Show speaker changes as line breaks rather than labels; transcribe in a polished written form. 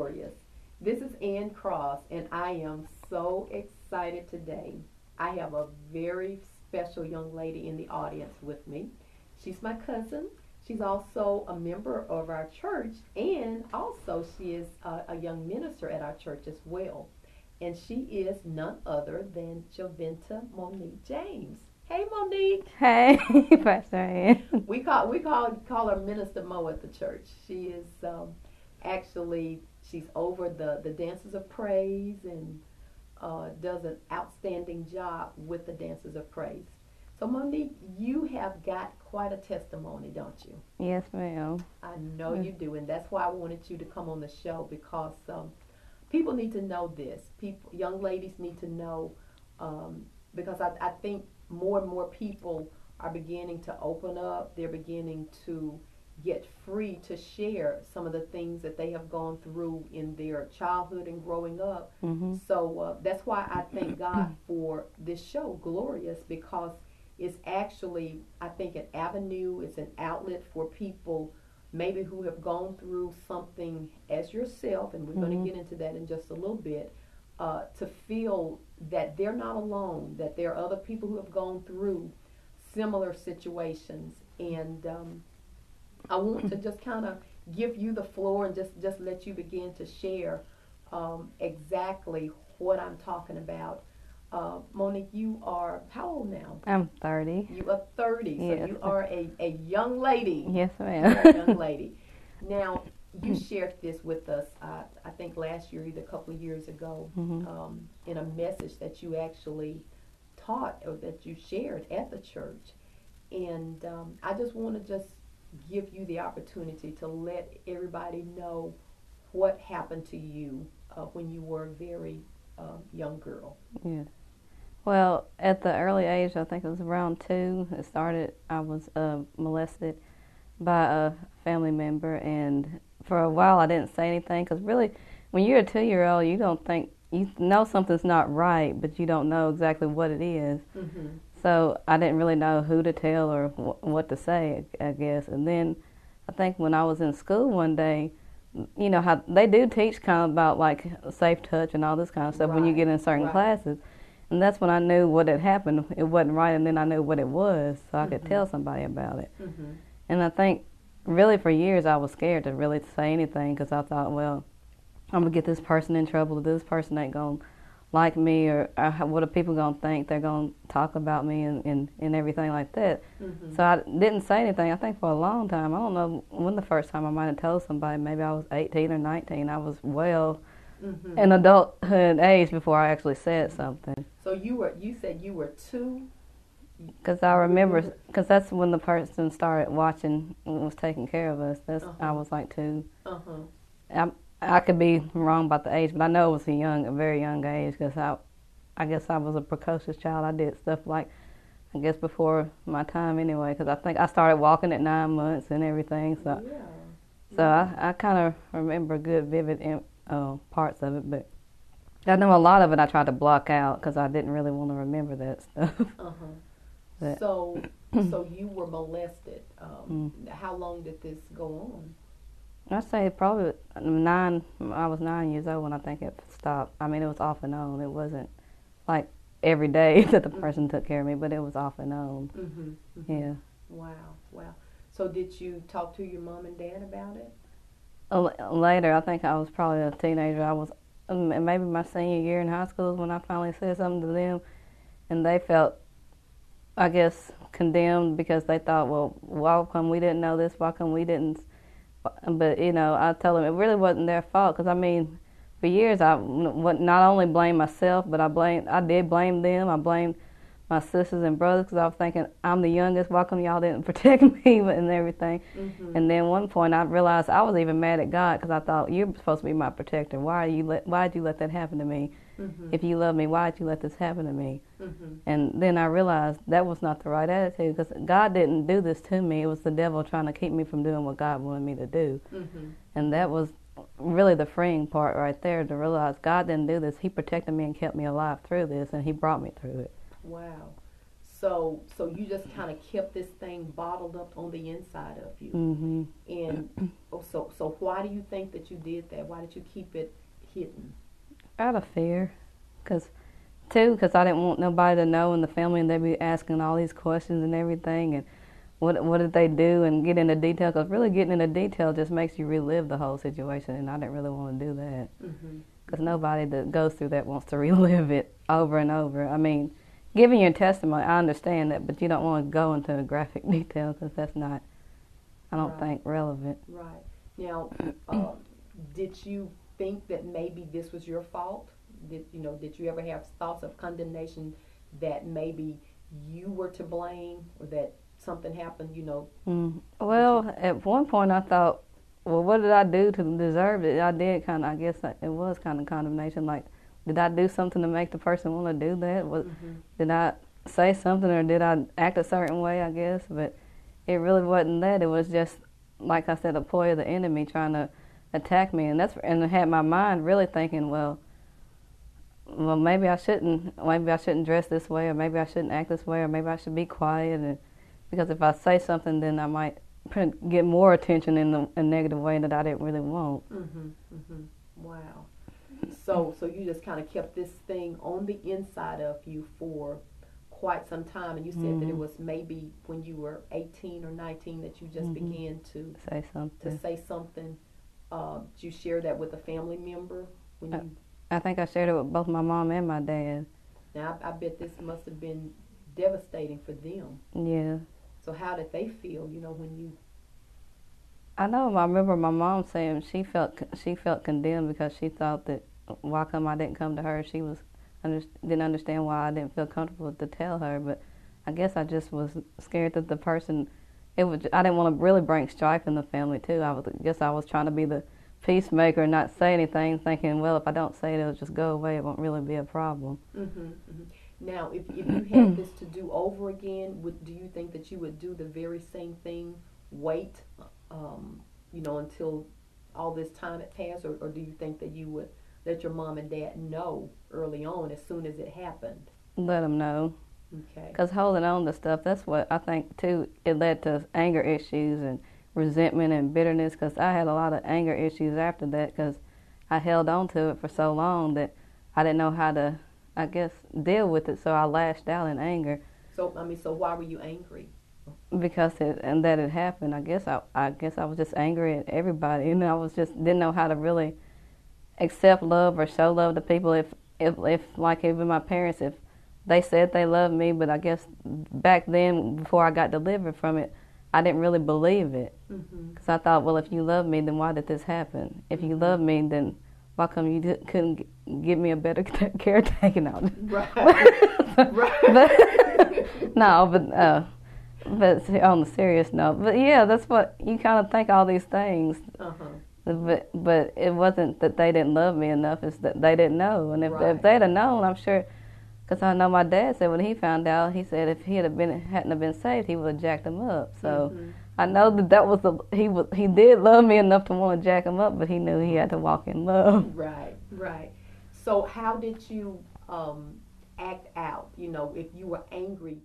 Glorious. This is Ann Cross, and I am so excited today. I have a very special young lady in the audience with me. She's my cousin. She's also a member of our church, and also she is a young minister at our church as well. And she is none other than Javinta Monique James. Hey, Monique.
Hey, Pastor Ann.
We call her Minister Mo at the church. She is actually she's over the dances of praise and does an outstanding job with the dances of praise. So Monique, you have got quite a testimony, don't you?
Yes, ma'am.
I know you do, and that's why I wanted you to come on the show because people need to know this. Young ladies need to know because I think more and more people are beginning to open up. They're beginning to get free to share some of the things that they have gone through in their childhood and growing up.
Mm-hmm.
So that's why I thank God for this show, Glorious, because it's actually, I think, an avenue, it's an outlet for people maybe who have gone through something as yourself, and we're going to get into that in just a little bit, to feel that they're not alone, that there are other people who have gone through similar situations. And I want to just kind of give you the floor and just let you begin to share exactly what I'm talking about. Monique, you are how old now?
I'm 30.
You are 30,
Yes.
so you are a young lady.
Yes, ma'am.
You're a young lady. Now, you shared this with us, I think last year, either a couple of years ago, in a message that you actually taught or that you shared at the church. And I just want to just give you the opportunity to let everybody know what happened to you when you were a very young girl.
Yes. Well, at the early age, I think it was around 2, it started, I was molested by a family member, and for a while I didn't say anything, because really, when you're a 2-year-old, you don't think, you know something's not right, but you don't know exactly what it is.
Mm-hmm.
So I didn't really know who to tell or what to say, I guess. And then I think when I was in school one day, you know how they do teach kind of about like safe touch and all this kind of stuff when you get in certain classes. And that's when I knew what had happened. It wasn't right, and then I knew what it was, so I could tell somebody about it.
Mm-hmm.
And I think really for years I was scared to really say anything because I thought, well, I'm going to get this person in trouble. This person ain't going to like me, or what are people going to think? They're going to talk about me and everything like that. Mm-hmm. So I didn't say anything, I think, for a long time. I don't know when the first time I might have told somebody. Maybe I was 18 or 19. I was well in adulthood age before I actually said something.
So you said you were 2?
Because I remember, because that's when the person started watching and was taking care of us. I was like 2. I could be wrong about the age, but I know it was a very young age, because I guess I was a precocious child. I did stuff like, I guess before my time anyway, because I think I started walking at 9 months and everything. So, I kind of remember good, vivid parts of it, but I know a lot of it I tried to block out because I didn't really want to remember that stuff.
So you were molested. How long did this go on?
I'd say probably 9. I was 9 years old when I think it stopped. I mean, it was off and on. It wasn't like every day that the person took care of me, but it was off and on. Yeah.
Wow. So did you talk to your mom and dad about it?
Later, I think I was probably a teenager. I was maybe my senior year in high school is when I finally said something to them, and they felt, I guess, condemned because they thought, well, why come we didn't know this? Why come we didn't? But, you know, I tell them it really wasn't their fault, because, I mean, for years I not only blamed myself, but I did blame them. I blamed my sisters and brothers, because I was thinking, I'm the youngest, why come y'all didn't protect me and everything? And then one point I realized I was even mad at God, because I thought, you're supposed to be my protector. Why'd you let that happen to me? If you love me, why'd you let this happen to me? And then I realized that was not the right attitude, because God didn't do this to me. It was the devil trying to keep me from doing what God wanted me to do. And that was really the freeing part right there, to realize God didn't do this. He protected me and kept me alive through this, and he brought me through it.
Wow. So you just kind of kept this thing bottled up on the inside of you.
Mm-hmm.
And so why do you think that you did that? Why did you keep it hidden?
Out of fear, because I didn't want nobody to know in the family, and they'd be asking all these questions and everything, and what did they do, and get into detail, because really getting into detail just makes you relive the whole situation, and I didn't really want to do that, because nobody that goes through that wants to relive it over and over. I mean, giving your testimony, I understand that, but you don't want to go into graphic detail, because that's not, I don't think, relevant.
Right. Now, did you think that maybe this was your fault? Did you ever have thoughts of condemnation that maybe you were to blame, or that something happened,
Well, at one point I thought, well, what did I do to deserve it? I did kind of, I guess it was kind of condemnation. Like, did I do something to make the person want to do that? Did I say something, or did I act a certain way, I guess? But it really wasn't that. It was just, like I said, a ploy of the enemy trying to attack me. And it had my mind really thinking, well, maybe I shouldn't dress this way, or maybe I shouldn't act this way, or maybe I should be quiet, and because if I say something, then I might get more attention in a negative way that I didn't really want.
Wow. So you just kind of kept this thing on the inside of you for quite some time, and you said that it was maybe when you were 18 or 19 that you just began to
say something.
Did you share that with a family member?
I think I shared it with both my mom and my dad.
Now, I bet this must have been devastating for them.
Yeah.
So how did they feel, when you...
I remember my mom saying she felt condemned, because she thought that why come I didn't come to her. She didn't understand why I didn't feel comfortable to tell her. But I guess I just was scared that the person... I didn't want to really bring strife in the family, too. I was trying to be the peacemaker and not say anything, thinking, well, if I don't say it, it'll just go away. It won't really be a problem.
Now, if you had this to do over again, do you think that you would do the very same thing, wait, until all this time had passed, or do you think that you would let your mom and dad know early on, as soon as it happened?
Let them know.
Okay.
Because holding on to stuff, that's what I think, too, it led to anger issues and resentment and bitterness, because I had a lot of anger issues after that, because I held on to it for so long that I didn't know how to, I guess, deal with it, so I lashed out in anger.
So why were you angry?
Because that it happened. I guess I was just angry at everybody. I was just didn't know how to really accept love or show love to people. If like even my parents, if they said they loved me, but I guess back then, before I got delivered from it, I didn't really believe it. Because I thought, well, if you love me, then why did this happen? If you love me, then why come you couldn't give me a better caretaking out?
Right.
But on the serious note, but yeah, that's what you kind of think, all these things. But it wasn't that they didn't love me enough; it's that they didn't know. And if they'd have known, I'm sure, because I know my dad said when he found out, he said if he hadn't have been saved, he would have jacked him up. So I know that was he did love me enough to want to jack him up, but he knew he had to walk in love.
Right. So how did you act out? If you were angry.